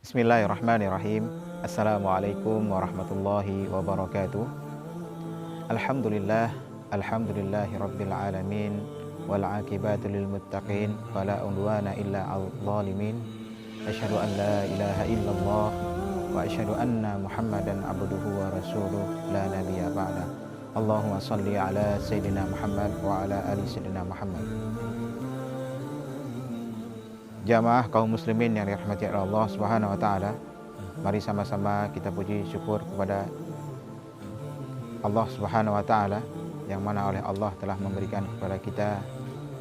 Bismillahirrahmanirrahim. Assalamualaikum warahmatullahi wabarakatuh. Alhamdulillahi rabbil alamin, wal aqibatu lil muttaqin, wala udwana illa 'alal zalimin. Asyhadu an la ilaha illallah wa asyhadu anna Muhammadan abduhu wa rasuluh, la nabiyya ba'da. Allahumma shalli ala sayyidina Muhammad wa ala ali sayyidina Muhammad. Jamaah kaum muslimin yang dirahmati Allah Subhanahu wa taala, mari sama-sama kita puji syukur kepada Allah Subhanahu wa taala yang mana oleh Allah telah memberikan kepada kita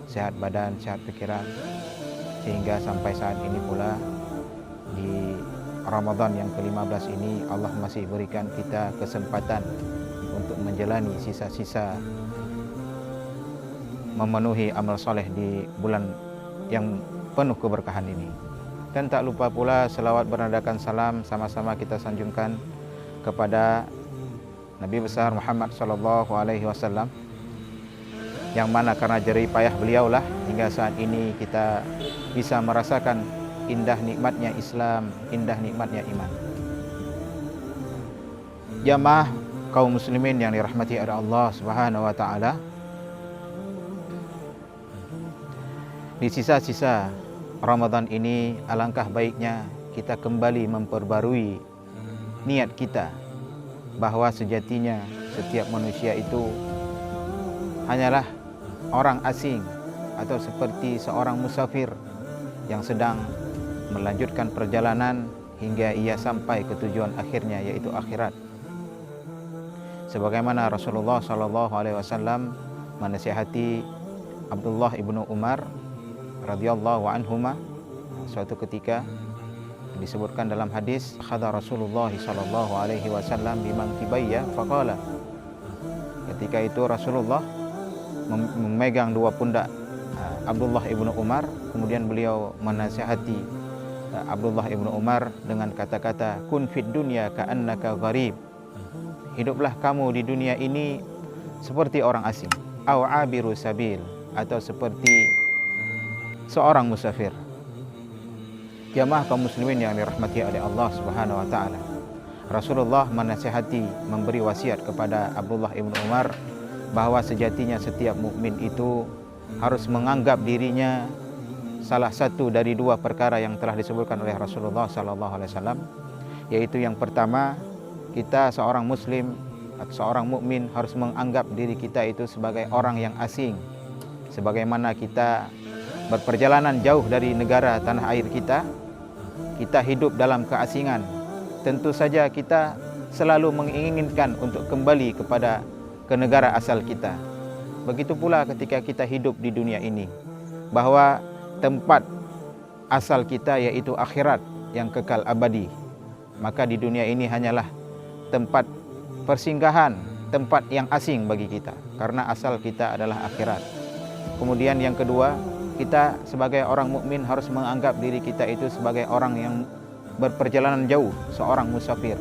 sehat badan, sehat pikiran, sehingga sampai saat ini pula di Ramadan yang ke-15 ini Allah masih berikan kita kesempatan untuk menjalani sisa-sisa memenuhi amal soleh di bulan yang penuh keberkahan ini. Dan tak lupa pula selawat bernadakan salam sama-sama kita sanjungkan kepada Nabi besar Muhammad SAW, yang mana karena jerih payah beliaulah hingga saat ini kita bisa merasakan indah nikmatnya Islam, indah nikmatnya iman. Jamaah kaum muslimin yang dirahmati oleh Allah Subhanahu wa taala, di sisa-sisa Ramadan ini alangkah baiknya kita kembali memperbarui niat kita bahwa sejatinya setiap manusia itu hanyalah orang asing atau seperti seorang musafir yang sedang melanjutkan perjalanan hingga ia sampai ke tujuan akhirnya, yaitu akhirat. Sebagaimana Rasulullah SAW menasihati Abdullah ibnu Umar radhiyallahu anhuma, suatu ketika disebutkan dalam hadis, khadha Rasulullah sallallahu alaihi wasallam biman tibayya faqala, ketika itu Rasulullah memegang dua pundak Abdullah ibnu Umar, kemudian beliau menasihati Abdullah ibnu Umar dengan kata-kata, kun fid dunya ka'annaka gharib, hiduplah kamu di dunia ini seperti orang asing, au abiru sabil, atau seperti seorang musafir. Jamaah kaum muslimin yang dirahmati oleh Allah Subhanahu wa taala, Rasulullah menasihati, memberi wasiat kepada Abdullah ibnu Umar bahwa sejatinya setiap mukmin itu harus menganggap dirinya salah satu dari dua perkara yang telah disebutkan oleh Rasulullah sallallahu alaihi wasallam, yaitu yang pertama, kita seorang muslim atau seorang mukmin harus menganggap diri kita itu sebagai orang yang asing, sebagaimana kita berperjalanan jauh dari negara tanah air kita hidup dalam keasingan. Tentu saja kita selalu menginginkan untuk kembali ke negara asal kita. Begitu pula ketika kita hidup di dunia ini, bahwa tempat asal kita yaitu akhirat yang kekal abadi. Maka di dunia ini hanyalah tempat persinggahan, tempat yang asing bagi kita, karena asal kita adalah akhirat. Kemudian yang kedua, kita sebagai orang mukmin harus menganggap diri kita itu sebagai orang yang berperjalanan jauh, seorang musafir,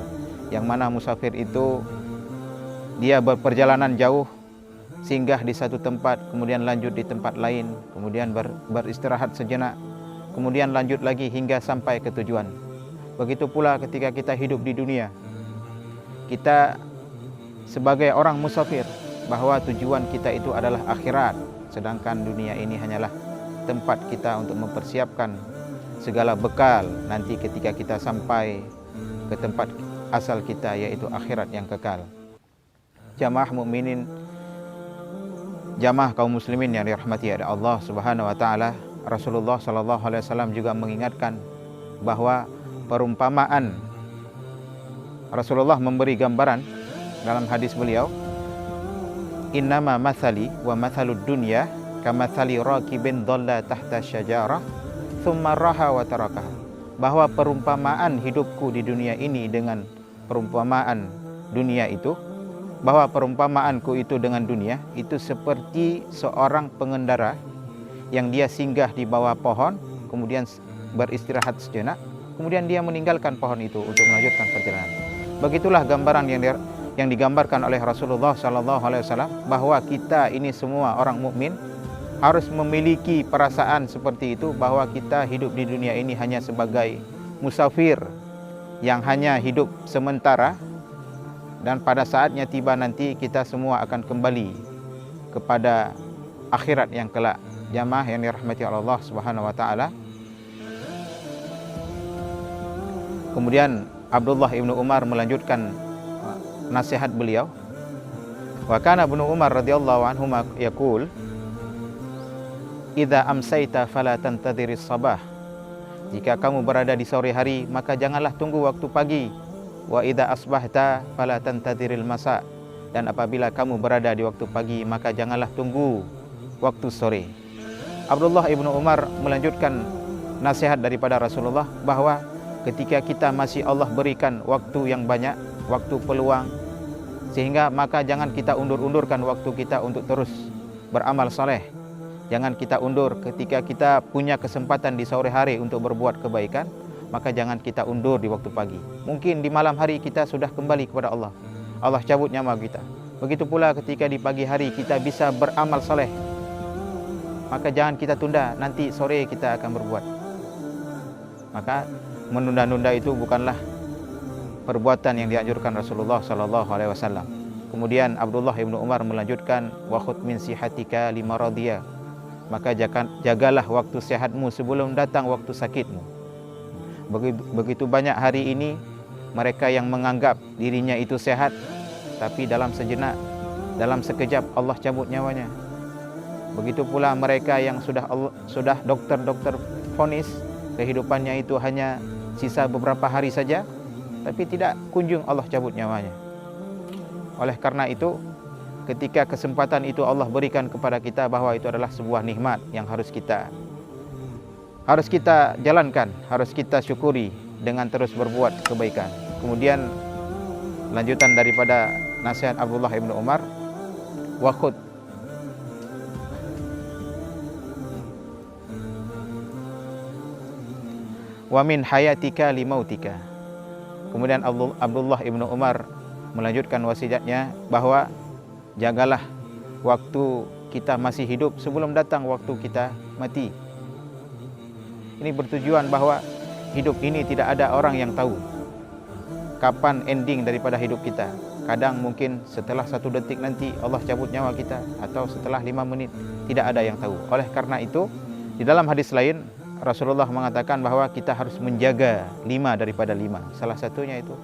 yang mana musafir itu dia berperjalanan jauh, singgah di satu tempat, kemudian lanjut di tempat lain, kemudian beristirahat sejenak, kemudian lanjut lagi hingga sampai ke tujuan. Begitu pula ketika kita hidup di dunia, kita sebagai orang musafir, bahwa tujuan kita itu adalah akhirat, sedangkan dunia ini hanyalah tempat kita untuk mempersiapkan segala bekal nanti ketika kita sampai ke tempat asal kita, yaitu akhirat yang kekal. Jamaah mukminin, jamaah kaum muslimin yang dirahmati oleh Allah Subhanahu wa taala, Rasulullah sallallahu alaihi wasallam juga mengingatkan bahwa perumpamaan, Rasulullah memberi gambaran dalam hadis beliau, innama mathali wa mathalud dunya kamathali rakibin dhalla tahta syajarah thumma raha wa tarakaha, bahwa perumpamaan hidupku di dunia ini dengan perumpamaan dunia itu, bahwa perumpamaanku itu dengan dunia itu seperti seorang pengendara yang dia singgah di bawah pohon, kemudian beristirahat sejenak, kemudian dia meninggalkan pohon itu untuk melanjutkan perjalanan. Begitulah gambaran yang digambarkan oleh Rasulullah SAW, bahwa kita ini semua orang mukmin harus memiliki perasaan seperti itu, bahwa kita hidup di dunia ini hanya sebagai musafir yang hanya hidup sementara, dan pada saatnya tiba nanti kita semua akan kembali kepada akhirat yang kelak. Jamaah yang dirahmati Allah Subhanahu wa taala. Kemudian Abdullah ibnu Umar melanjutkan nasihat beliau. Wa kana Ibnu Umar radhiyallahu anhu yaqul, "Idza amsayta fala tantadhiris sabah." Jika kamu berada di sore hari, maka janganlah tunggu waktu pagi. Wa idza asbahta fala tantadhiril masa. Dan apabila kamu berada di waktu pagi, maka janganlah tunggu waktu sore. Abdullah ibnu Umar melanjutkan nasihat daripada Rasulullah, bahwa ketika kita masih Allah berikan waktu yang banyak, waktu peluang, sehingga maka jangan kita undur-undurkan waktu kita untuk terus beramal saleh. Jangan kita undur ketika kita punya kesempatan di sore hari untuk berbuat kebaikan, maka jangan kita undur di waktu pagi. Mungkin di malam hari kita sudah kembali kepada Allah, Allah cabut nyawa kita. Begitu pula ketika di pagi hari kita bisa beramal saleh, maka jangan kita tunda, nanti sore kita akan berbuat. Maka menunda-nunda itu bukanlah perbuatan yang dianjurkan Rasulullah SAW. Kemudian Abdullah ibnu Umar melanjutkan, wa khudh min sihatika lima radiyah. Maka jagalah waktu sehatmu sebelum datang waktu sakitmu. Begitu banyak hari ini mereka yang menganggap dirinya itu sehat, tapi dalam sejenak, dalam sekejap Allah cabut nyawanya. Begitu pula mereka yang sudah dokter vonis kehidupannya itu hanya sisa beberapa hari saja, tapi tidak kunjung Allah cabut nyawanya. Oleh karena itu, ketika kesempatan itu Allah berikan kepada kita, bahwa itu adalah sebuah nikmat yang harus kita jalankan, harus kita syukuri dengan terus berbuat kebaikan. Kemudian lanjutan daripada nasihat Abdullah ibnu Umar, wa khudh wa min hayatika limautika. Kemudian Abdullah ibnu Umar melanjutkan wasiatnya, bahwa jagalah waktu kita masih hidup sebelum datang waktu kita mati. Ini bertujuan bahwa hidup ini tidak ada orang yang tahu kapan ending daripada hidup kita. Kadang mungkin setelah 1 detik nanti Allah cabut nyawa kita, atau setelah 5 menit, tidak ada yang tahu. Oleh karena itu, di dalam hadis lain Rasulullah mengatakan bahwa kita harus menjaga 5 daripada 5. Salah satunya itu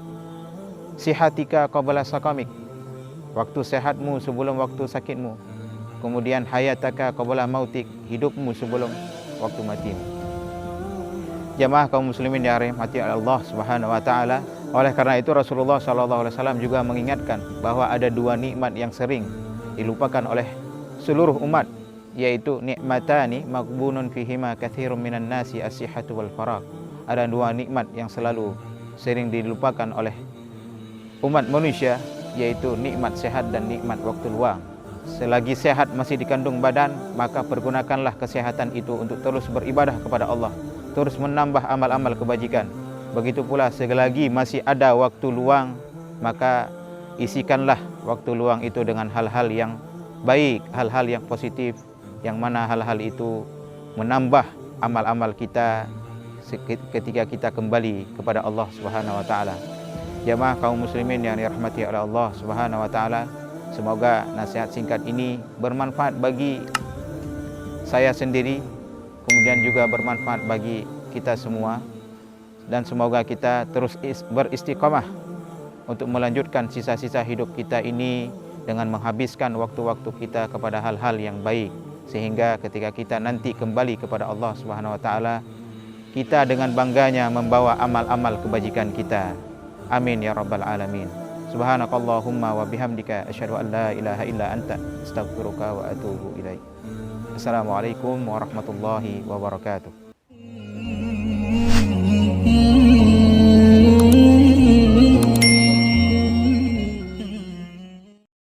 sihatika qabla sakamik, waktu sehatmu sebelum waktu sakitmu. Kemudian hayataka qabla mautik, hidupmu sebelum waktu matimu. Jamaah kaum muslimin yang dirahmati Allah Subhanahu wa taala. Oleh karena itu Rasulullah SAW juga mengingatkan bahwa ada 2 nikmat yang sering dilupakan oleh seluruh umat, yaitu nikmatani maghbunun fihima katsirun minan nasi as-sihhatu wal faragh. Ada 2 nikmat yang selalu sering dilupakan oleh umat manusia, yaitu nikmat sehat dan nikmat waktu luang. Selagi sehat masih dikandung badan, maka pergunakanlah kesehatan itu untuk terus beribadah kepada Allah, terus menambah amal-amal kebajikan. Begitu pula selagi masih ada waktu luang, maka isikanlah waktu luang itu dengan hal-hal yang baik, hal-hal yang positif, yang mana hal-hal itu menambah amal-amal kita ketika kita kembali kepada Allah Subhanahu wa taala. Jamaah kaum muslimin yang dirahmati oleh Allah Subhanahu wa taala, semoga nasihat singkat ini bermanfaat bagi saya sendiri, kemudian juga bermanfaat bagi kita semua, dan semoga kita terus beristiqamah untuk melanjutkan sisa-sisa hidup kita ini dengan menghabiskan waktu-waktu kita kepada hal-hal yang baik, sehingga ketika kita nanti kembali kepada Allah Subhanahu wa taala, kita dengan bangganya membawa amal-amal kebajikan kita. Amin ya rabbal alamin. Subhanakallahumma wa bihamdika asyhadu an la ilaha illa anta astaghfiruka wa atubu ilaik. Assalamualaikum warahmatullahi wabarakatuh.